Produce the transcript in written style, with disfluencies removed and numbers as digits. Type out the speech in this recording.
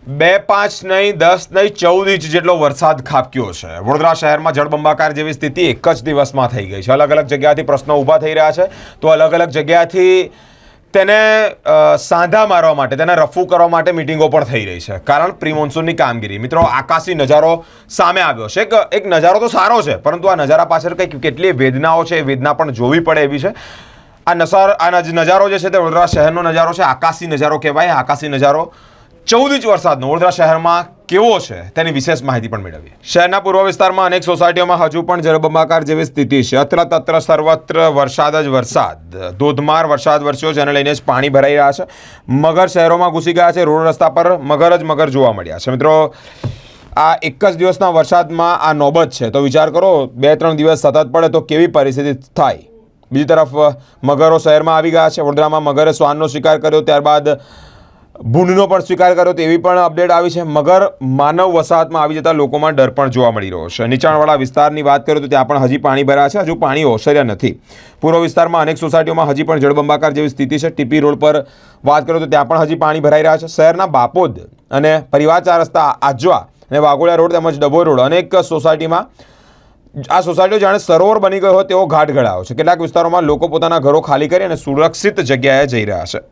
2-5 નહીં 10 નહીં 14 ઇંચ જેટલો વરસાદ ખાબક્યો છે. વડોદરા શહેરમાં જળબંબાકાર જેવી સ્થિતિ એક જ દિવસમાં થઈ ગઈ છે. અલગ અલગ જગ્યાથી પ્રશ્નો ઊભા થઈ રહ્યા છે. તો અલગ અલગ જગ્યાથી તેને સાંધા મારવા માટે, તેને રફુ કરવા માટે મિટિંગો પણ થઈ રહી છે. કારણ પ્રી મોન્સૂનની કામગીરી. મિત્રો, આકાશી નજારો સામે આવ્યો છે. એક નજારો તો સારો છે, પરંતુ આ નજારા પાછળ કંઈક કેટલી વેદનાઓ છે એ વેદના પણ જોવી પડે એવી છે. આ નજારો જે છે તે વડોદરા શહેરનો નજારો છે. આકાશી નજારો કહેવાય. આકાશી નજારો 14 ઇંચ વરસાદનો વડોદરા શહેરમાં કેવો છે તેની વિશેષ માહિતી પણ મેળવીએ. શહેરના પૂર્વ વિસ્તારમાં અનેક સોસાયટીઓમાં હજુ પણ જળબંબાકાર જેવી સ્થિતિ છે. અત્ર તત્ર સર્વત્ર વરસાદ જ વરસાદ. ધોધમાર વરસાદ વરસ્યો, જેને લઈને જ પાણી ભરાઈ રહ્યા છે. મગર શહેરોમાં ઘૂસી ગયા છે. રોડ રસ્તા પર મગર જોવા મળ્યા છે. મિત્રો, આ એક જ દિવસના વરસાદમાં આ નોબત છે. તો વિચાર કરો, 2-3 દિવસ સતત પડે તો કેવી પરિસ્થિતિ થાય. બીજી તરફ મગરો શહેરમાં આવી ગયા છે. વડોદરામાં મગરે શ્વાનનો શિકાર કર્યો, ત્યારબાદ ભૂંડનો પણ સ્વીકાર કર્યો તેવી પણ અપડેટ આવી છે. મગર માનવ વસાહતમાં આવી જતા લોકોમાં ડર પણ જોવા મળી રહ્યો છે. નીચાણવાળા વિસ્તારની વાત કરું તો ત્યાં પણ હજી પાણી ભરાયા છે. હજુ પાણી ઓસર્યા નથી. પૂર્વ વિસ્તારમાં અનેક સોસાયટીઓમાં હજી પણ જળબંબાકાર જેવી સ્થિતિ છે. ટીપી રોડ પર વાત કરું તો ત્યાં પણ હજી પાણી ભરાઈ રહ્યા છે. શહેરના બાપોદ અને પરિવાર 4 રસ્તા, આજવા અને વાઘોડિયા રોડ તેમજ ડભોઈ રોડ અનેક સોસાયટીમાં આ સોસાયટીઓ જાણે સરોવર બની ગયો હોય તેવો ઘાટ ઘડાયો છે. કેટલાક વિસ્તારોમાં લોકો પોતાના ઘરો ખાલી કરી અને સુરક્ષિત જગ્યાએ જઈ રહ્યા છે.